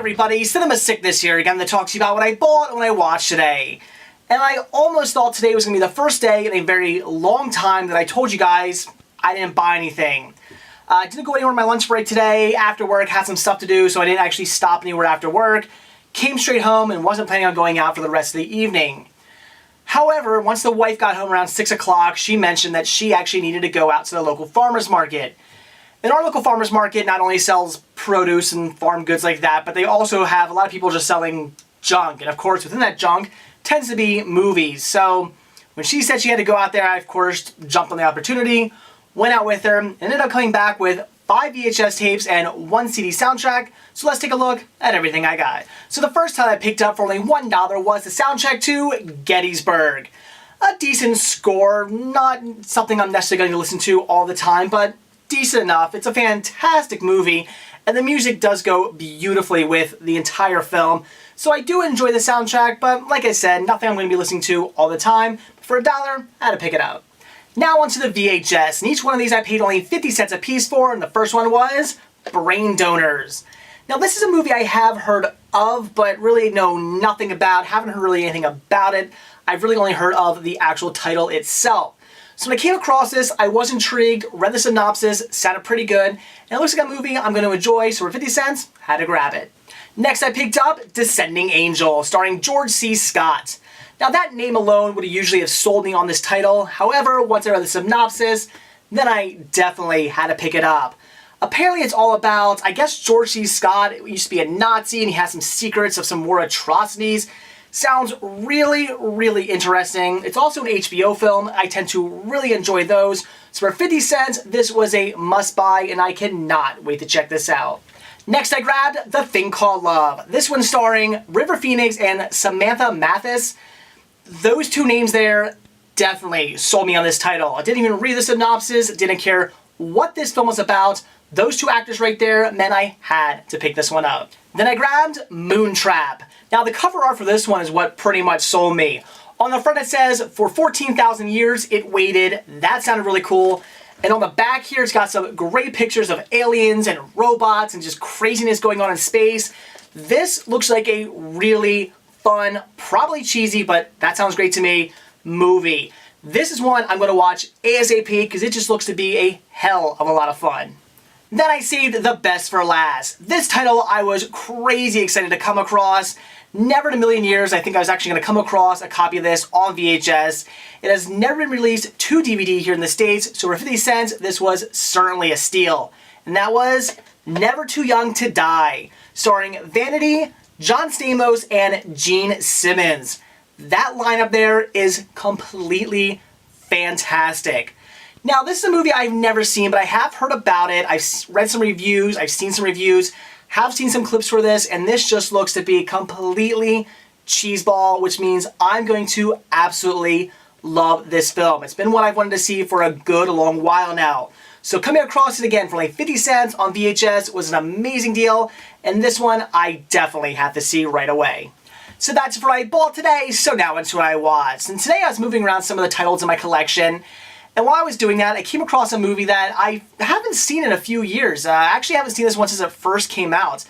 everybody, Cinema Sickness here again to talk to you about what I bought and what I watched today. And I almost thought today was going to be the first day in a very long time that I told you guys I didn't buy anything. I didn't go anywhere on my lunch break today. After work, had some stuff to do, so I didn't actually stop anywhere after work. Came straight home and wasn't planning on going out for the rest of the evening. However, once the wife got home around 6 o'clock, she mentioned that she actually needed to go out to the local farmer's market. And our local farmer's market not only sells produce and farm goods like that, but they also have a lot of people just selling junk. And of course, within that junk tends to be movies. So when she said she had to go out there, I of course jumped on the opportunity, went out with her, and ended up coming back with 5 VHS tapes and 1 CD soundtrack. So let's take a look at everything I got. So the first title I picked up for only $1 was the soundtrack to Gettysburg. A decent score, not something I'm necessarily going to listen to all the time, but decent enough. It's a fantastic movie, and the music does go beautifully with the entire film. So I do enjoy the soundtrack, but like I said, nothing I'm going to be listening to all the time. For $1, I had to pick it up. Now onto the VHS, and each one of these I paid only 50 cents a piece for, and the first one was Brain Donors. Now this is a movie I have heard of, but really know nothing about, haven't heard really anything about it. I've really only heard of the actual title itself. So when I came across this, I was intrigued, read the synopsis, sounded pretty good, and it looks like a movie I'm going to enjoy, so for 50 cents, had to grab it. Next I picked up Descending Angel, starring George C. Scott. Now that name alone would usually have sold me on this title, however, once I read the synopsis, then I definitely had to pick it up. Apparently it's all about, I guess George C. Scott used to be a Nazi and he has some secrets of some war atrocities. Sounds really, really interesting. It's also an HBO film. I tend to really enjoy those. So for 50 cents, this was a must-buy, and I cannot wait to check this out. Next, I grabbed The Thing Called Love. This one starring River Phoenix and Samantha Mathis. Those two names there definitely sold me on this title. I didn't even read the synopsis, didn't care what this film was about. Those two actors right there meant I had to pick this one up. Then I grabbed Moontrap. Now the cover art for this one is what pretty much sold me. On the front it says, for 14,000 years it waited. That sounded really cool. And on the back here it's got some great pictures of aliens and robots and just craziness going on in space. This looks like a really fun, probably cheesy, but that sounds great to me, movie. This is one I'm going to watch ASAP because it just looks to be a hell of a lot of fun. Then I saved the best for last. This title I was crazy excited to come across. Never in a million years I think I was actually going to come across a copy of this on VHS. It has never been released to DVD here in the States, so for 50 cents this was certainly a steal. And that was Never Too Young to Die, starring Vanity, John Stamos, and Gene Simmons. That lineup there is completely fantastic. Now, this is a movie I've never seen, but I have heard about it. I've read some reviews, I've seen some reviews, have seen some clips for this, and this just looks to be completely cheeseball, which means I'm going to absolutely love this film. It's been what I've wanted to see for a good long while now. So coming across it again for like 50 cents on VHS was an amazing deal, and this one I definitely have to see right away. So that's what I bought today, so now into what I watched. And today I was moving around some of the titles in my collection, and while I was doing that, I came across a movie that I haven't seen in a few years. I actually haven't seen this one since it first came out.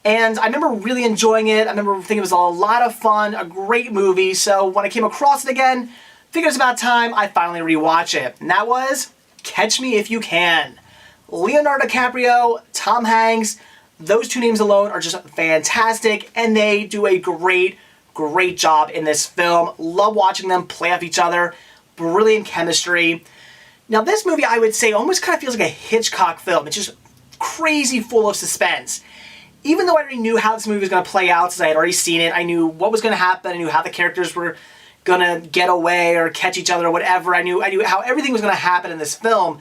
And I remember really enjoying it. I remember thinking it was a lot of fun, a great movie. So when I came across it again, figured it's about time I finally rewatch it. And that was Catch Me If You Can. Leonardo DiCaprio, Tom Hanks, those two names alone are just fantastic. And they do a great, great job in this film. Love watching them play off each other. Brilliant chemistry. Now this movie I would say almost kind of feels like a Hitchcock film. It's just crazy full of suspense. Even though I already knew how this movie was going to play out since I had already seen it, I knew what was going to happen, I knew how the characters were going to get away or catch each other or whatever, I knew how everything was going to happen in this film,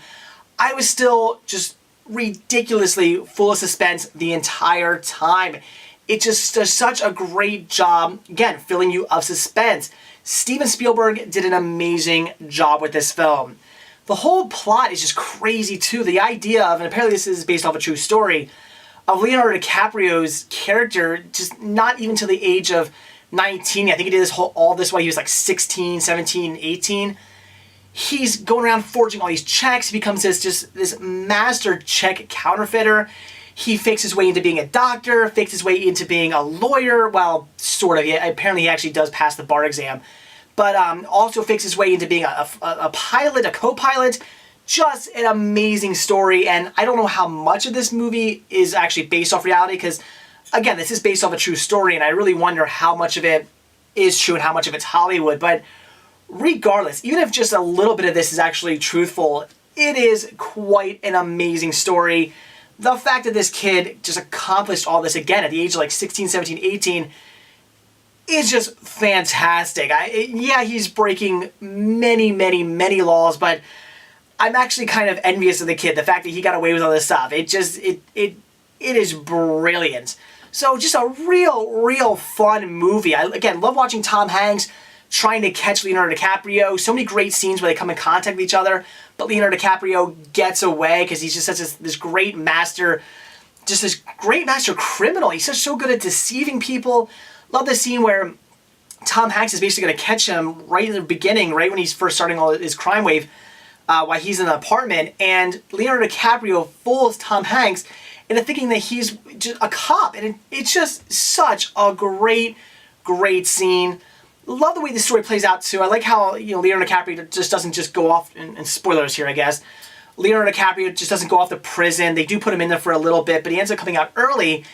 I was still just ridiculously full of suspense the entire time. It just does such a great job, again, filling you of suspense. Steven Spielberg did an amazing job with this film. The whole plot is just crazy too. The idea of, and apparently this is based off a true story, of Leonardo DiCaprio's character just not even to the age of 19. I think he did all this while he was like 16, 17, 18. He's going around forging all these checks. He becomes this master check counterfeiter. He fakes his way into being a doctor, fakes his way into being a lawyer. Well, sort of. Yeah, apparently he actually does pass the bar exam. But also fakes his way into being a pilot, a co-pilot. Just an amazing story. And I don't know how much of this movie is actually based off reality, because, again, this is based off a true story, and I really wonder how much of it is true and how much of it's Hollywood. But regardless, even if just a little bit of this is actually truthful, it is quite an amazing story. The fact that this kid just accomplished all this again at the age of like 16, 17, 18 is just fantastic. Yeah, he's breaking many, many, many laws, but I'm actually kind of envious of the kid. The fact that he got away with all this stuff. It is brilliant. So just a real fun movie. I, again, love watching Tom Hanks trying to catch Leonardo DiCaprio. So many great scenes where they come in contact with each other, but Leonardo DiCaprio gets away because he's just such this great master, just this great master criminal. He's just so good at deceiving people. Love the scene where Tom Hanks is basically going to catch him right in the beginning, right when he's first starting all his crime wave, while he's in the apartment, and Leonardo DiCaprio fools Tom Hanks into thinking that he's just a cop, and it's just such a great scene. Love the way the story plays out too. I like how, Leonardo DiCaprio just doesn't just go off, and spoilers here, I guess. Leonardo DiCaprio just doesn't go off to prison. They do put him in there for a little bit, but he ends up coming out early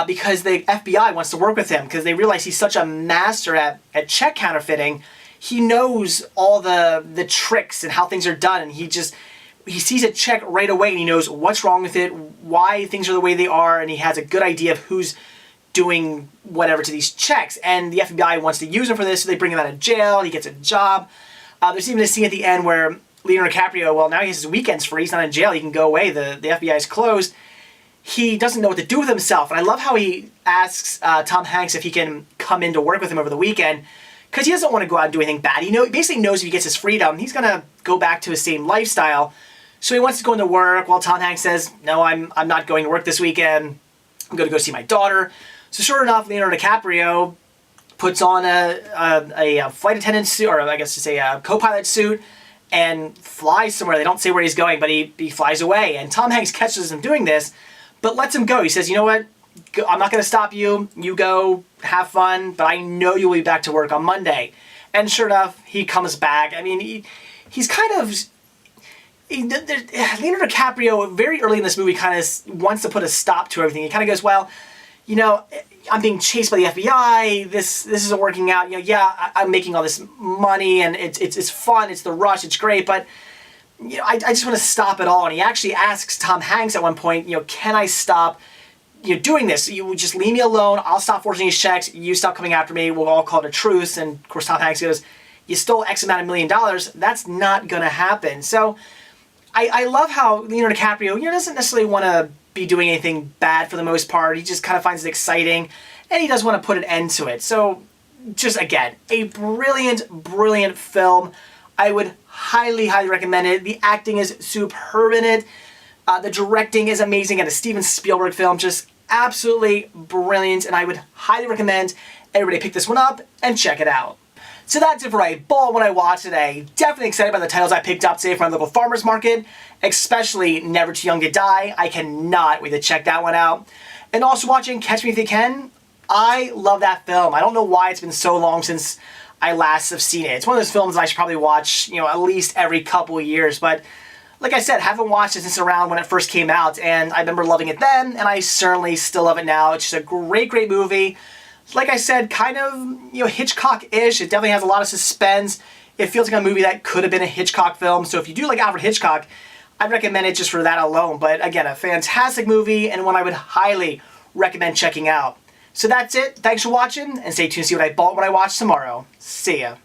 because the FBI wants to work with him, because they realize he's such a master at check counterfeiting. He knows all the tricks and how things are done, and he sees a check right away, and he knows what's wrong with it, why things are the way they are, and he has a good idea of who's doing whatever to these checks. And the FBI wants to use him for this, so they bring him out of jail. He gets a job. There's even a scene at the end where Leonardo DiCaprio, well, now he has his weekends free. He's not in jail. He can go away. The FBI is closed. He doesn't know what to do with himself. And I love how he asks Tom Hanks if he can come in to work with him over the weekend, because he doesn't want to go out and do anything bad. He basically knows if he gets his freedom, he's going to go back to his same lifestyle. So he wants to go into work. Well, Tom Hanks says, no, I'm not going to work this weekend. I'm going to go see my daughter. So sure enough, Leonardo DiCaprio puts on a flight attendant suit, or I guess to say a co-pilot suit, and flies somewhere. They don't say where he's going, but he flies away. And Tom Hanks catches him doing this, but lets him go. He says, you know what? I'm not going to stop you. You go, have fun, but I know you'll be back to work on Monday. And sure enough, he comes back. I mean, he's kind of... Leonardo DiCaprio, very early in this movie, kind of wants to put a stop to everything. He kind of goes, well, I'm being chased by the FBI. This isn't working out. Yeah, I'm making all this money, and it's fun. It's the rush. It's great, but I just want to stop it all. And he actually asks Tom Hanks at one point, can I stop doing this? You just leave me alone. I'll stop forging these checks. You stop coming after me. We'll all call it a truce. And of course, Tom Hanks goes, you stole X amount of $1 million. That's not going to happen. So I love how Leonardo DiCaprio doesn't necessarily want to be doing anything bad for the most part. He just kind of finds it exciting, and he does want to put an end to it. So just, again, a brilliant film. I would highly recommend it. The acting is superb in it. The directing is amazing, and a Steven Spielberg film, just absolutely brilliant, and I would highly recommend everybody pick this one up and check it out. So that's it for a ball when I watched today. Definitely excited by the titles I picked up today from my local farmer's market, especially Never Too Young to Die. I cannot wait to check that one out. And also watching Catch Me If You Can. I love that film. I don't know why it's been so long since I last have seen it. It's one of those films that I should probably watch, at least every couple of years. But like I said, haven't watched it since around when it first came out, and I remember loving it then, and I certainly still love it now. It's just a great movie. Like I said, kind of, Hitchcock-ish. It definitely has a lot of suspense. It feels like a movie that could have been a Hitchcock film. So if you do like Alfred Hitchcock, I'd recommend it just for that alone. But again, a fantastic movie, and one I would highly recommend checking out. So that's it. Thanks for watching, and stay tuned to see what I bought when I watch tomorrow. See ya.